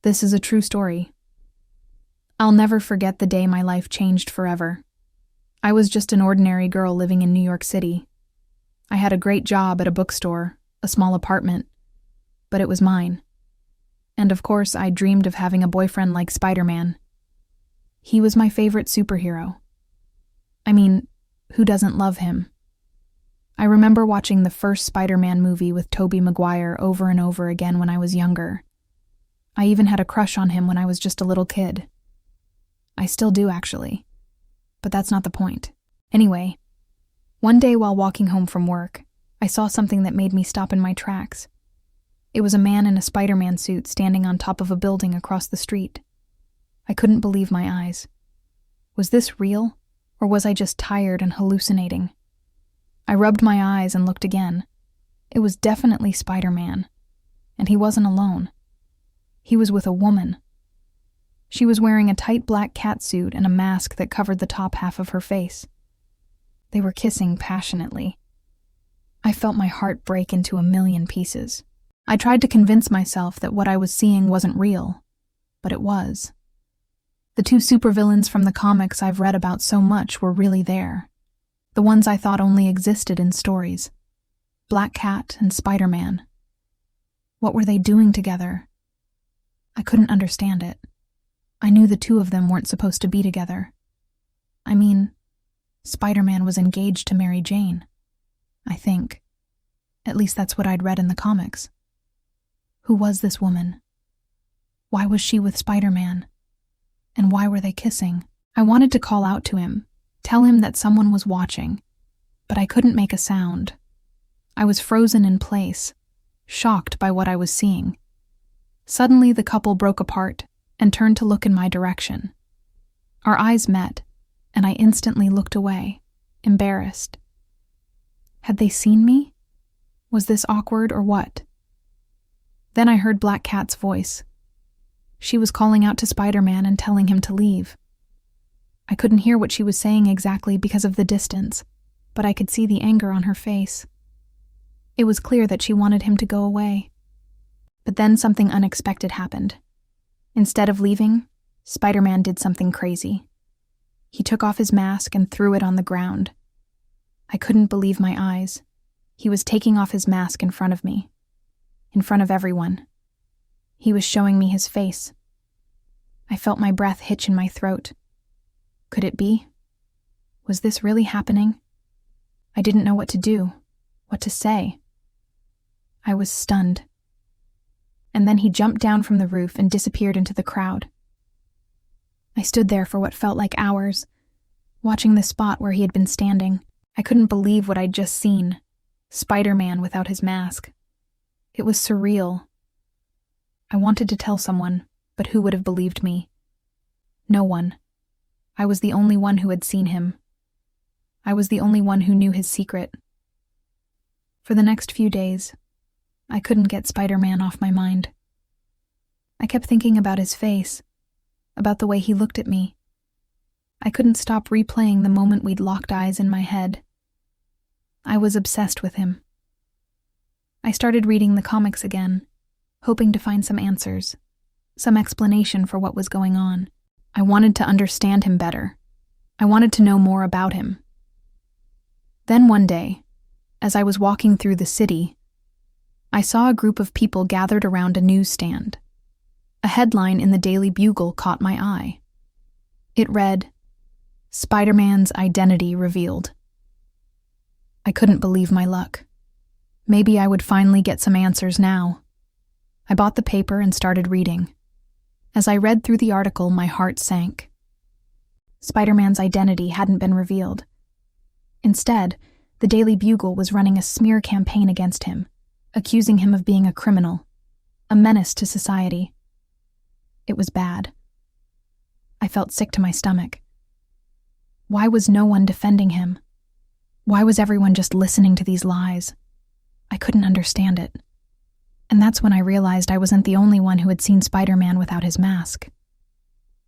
This is a true story. I'll never forget the day my life changed forever. I was just an ordinary girl living in New York City. I had a great job at a bookstore, a small apartment, but it was mine. And of course, I dreamed of having a boyfriend like Spider-Man. He was my favorite superhero. I mean, who doesn't love him? I remember watching the first Spider-Man movie with Tobey Maguire over and over again when I was younger. I even had a crush on him when I was just a little kid. I still do, actually. But that's not the point. Anyway, one day while walking home from work, I saw something that made me stop in my tracks. It was a man in a Spider-Man suit standing on top of a building across the street. I couldn't believe my eyes. Was this real, or was I just tired and hallucinating? I rubbed my eyes and looked again. It was definitely Spider-Man, and he wasn't alone. He was with a woman. She was wearing a tight black catsuit and a mask that covered the top half of her face. They were kissing passionately. I felt my heart break into a million pieces. I tried to convince myself that what I was seeing wasn't real, but it was. The two supervillains from the comics I've read about so much were really there. The ones I thought only existed in stories. Black Cat and Spider-Man. What were they doing together? I couldn't understand it. I knew the two of them weren't supposed to be together. I mean, Spider-Man was engaged to Mary Jane. I think. At least that's what I'd read in the comics. Who was this woman? Why was she with Spider-Man? And why were they kissing? I wanted to call out to him, tell him that someone was watching, but I couldn't make a sound. I was frozen in place, shocked by what I was seeing. Suddenly, the couple broke apart and turned to look in my direction. Our eyes met, and I instantly looked away, embarrassed. Had they seen me? Was this awkward or what? Then I heard Black Cat's voice. She was calling out to Spider-Man and telling him to leave. I couldn't hear what she was saying exactly because of the distance, but I could see the anger on her face. It was clear that she wanted him to go away. But then something unexpected happened. Instead of leaving, Spider-Man did something crazy. He took off his mask and threw it on the ground. I couldn't believe my eyes. He was taking off his mask in front of me. In front of everyone. He was showing me his face. I felt my breath hitch in my throat. Could it be? Was this really happening? I didn't know what to do, what to say. I was stunned. And then he jumped down from the roof and disappeared into the crowd. I stood there for what felt like hours, watching the spot where he had been standing. I couldn't believe what I'd just seen. Spider-Man without his mask. It was surreal. I wanted to tell someone, but who would have believed me? No one. I was the only one who had seen him. I was the only one who knew his secret. For the next few days, I couldn't get Spider-Man off my mind. I kept thinking about his face, about the way he looked at me. I couldn't stop replaying the moment we'd locked eyes in my head. I was obsessed with him. I started reading the comics again, hoping to find some answers, some explanation for what was going on. I wanted to understand him better. I wanted to know more about him. Then one day, as I was walking through the city, I saw a group of people gathered around a newsstand. A headline in the Daily Bugle caught my eye. It read, "Spider-Man's identity revealed." I couldn't believe my luck. Maybe I would finally get some answers now. I bought the paper and started reading. As I read through the article, my heart sank. Spider-Man's identity hadn't been revealed. Instead, the Daily Bugle was running a smear campaign against him, accusing him of being a criminal, a menace to society. It was bad. I felt sick to my stomach. Why was no one defending him? Why was everyone just listening to these lies? I couldn't understand it. And that's when I realized I wasn't the only one who had seen Spider-Man without his mask.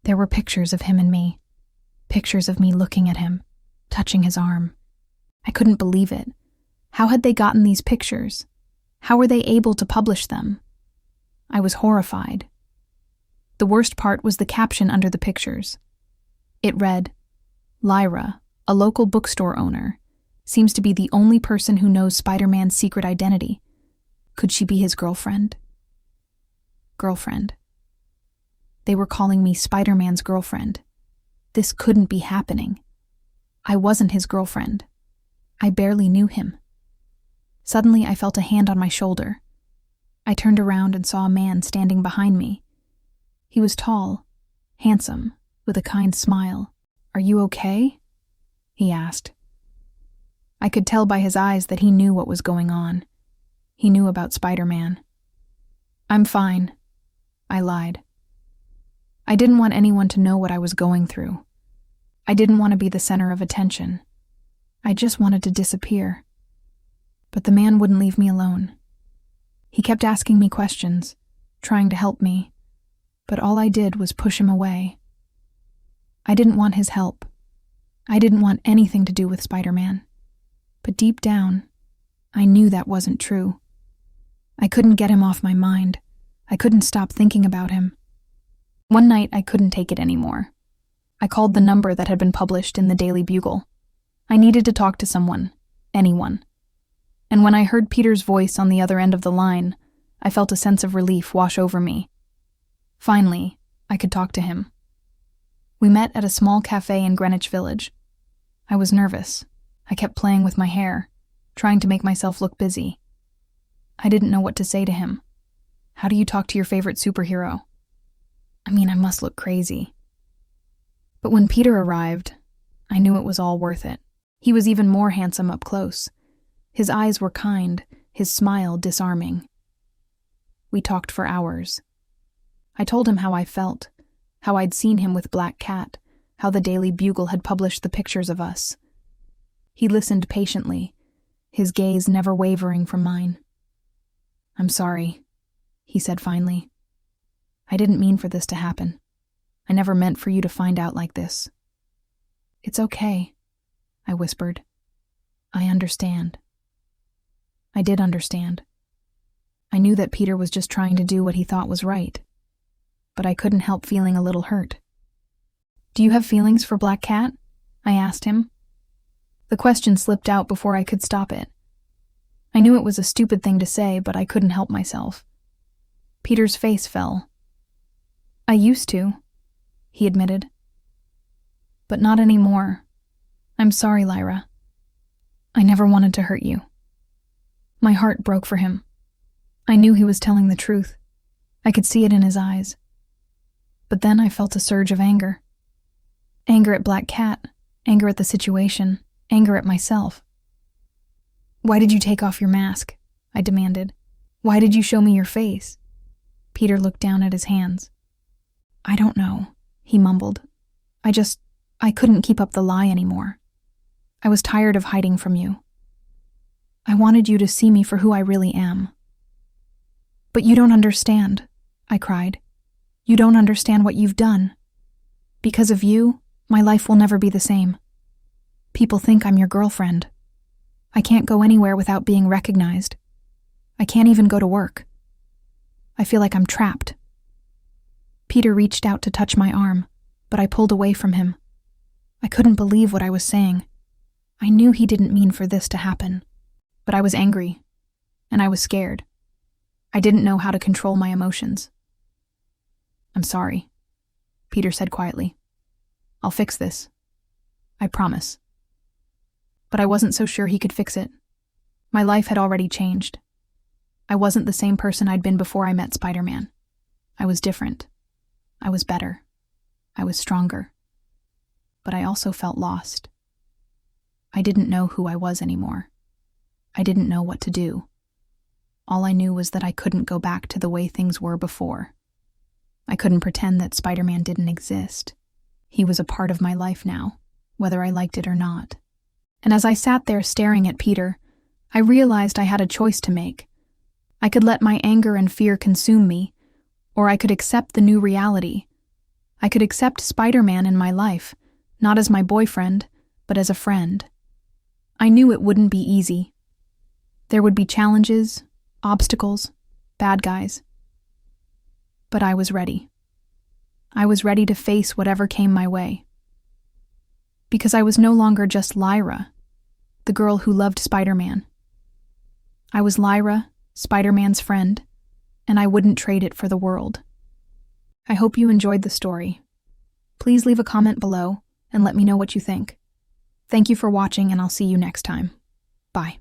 There were pictures of him and me. Pictures of me looking at him, touching his arm. I couldn't believe it. How had they gotten these pictures? How were they able to publish them? I was horrified. The worst part was the caption under the pictures. It read, "Lyra, a local bookstore owner, seems to be the only person who knows Spider-Man's secret identity. Could she be his girlfriend?" Girlfriend. They were calling me Spider-Man's girlfriend. This couldn't be happening. I wasn't his girlfriend. I barely knew him. Suddenly, I felt a hand on my shoulder. I turned around and saw a man standing behind me. He was tall, handsome, with a kind smile. "Are you okay?" he asked. I could tell by his eyes that he knew what was going on. He knew about Spider-Man. "I'm fine," I lied. I didn't want anyone to know what I was going through. I didn't want to be the center of attention. I just wanted to disappear. But the man wouldn't leave me alone. He kept asking me questions, trying to help me, but all I did was push him away. I didn't want his help. I didn't want anything to do with Spider-Man. But deep down, I knew that wasn't true. I couldn't get him off my mind. I couldn't stop thinking about him. One night, I couldn't take it anymore. I called the number that had been published in the Daily Bugle. I needed to talk to someone, anyone. And when I heard Peter's voice on the other end of the line, I felt a sense of relief wash over me. Finally, I could talk to him. We met at a small cafe in Greenwich Village. I was nervous. I kept playing with my hair, trying to make myself look busy. I didn't know what to say to him. How do you talk to your favorite superhero? I must look crazy. But when Peter arrived, I knew it was all worth it. He was even more handsome up close. His eyes were kind, his smile disarming. We talked for hours. I told him how I felt, how I'd seen him with Black Cat, how the Daily Bugle had published the pictures of us. He listened patiently, his gaze never wavering from mine. "I'm sorry," he said finally. "I didn't mean for this to happen. I never meant for you to find out like this." "It's okay," I whispered. "I understand." I did understand. I knew that Peter was just trying to do what he thought was right. But I couldn't help feeling a little hurt. "Do you have feelings for Black Cat?" I asked him. The question slipped out before I could stop it. I knew it was a stupid thing to say, but I couldn't help myself. Peter's face fell. "I used to," he admitted. "But not anymore. I'm sorry, Lyra. I never wanted to hurt you." My heart broke for him. I knew he was telling the truth. I could see it in his eyes. But then I felt a surge of anger. Anger at Black Cat, anger at the situation, anger at myself. "Why did you take off your mask?" I demanded. "Why did you show me your face?" Peter looked down at his hands. "I don't know," he mumbled. I couldn't keep up the lie anymore. I was tired of hiding from you. I wanted you to see me for who I really am." "But you don't understand," I cried. "You don't understand what you've done. Because of you, my life will never be the same. People think I'm your girlfriend. I can't go anywhere without being recognized. I can't even go to work. I feel like I'm trapped." Peter reached out to touch my arm, but I pulled away from him. I couldn't believe what I was saying. I knew he didn't mean for this to happen. But I was angry, and I was scared. I didn't know how to control my emotions. "I'm sorry," Peter said quietly. "I'll fix this. I promise." But I wasn't so sure he could fix it. My life had already changed. I wasn't the same person I'd been before I met Spider-Man. I was different. I was better. I was stronger. But I also felt lost. I didn't know who I was anymore. I didn't know what to do. All I knew was that I couldn't go back to the way things were before. I couldn't pretend that Spider-Man didn't exist. He was a part of my life now, whether I liked it or not. And as I sat there staring at Peter, I realized I had a choice to make. I could let my anger and fear consume me, or I could accept the new reality. I could accept Spider-Man in my life, not as my boyfriend, but as a friend. I knew it wouldn't be easy. There would be challenges, obstacles, bad guys. But I was ready. I was ready to face whatever came my way. Because I was no longer just Lyra, the girl who loved Spider-Man. I was Lyra, Spider-Man's friend, and I wouldn't trade it for the world. I hope you enjoyed the story. Please leave a comment below and let me know what you think. Thank you for watching, and I'll see you next time. Bye.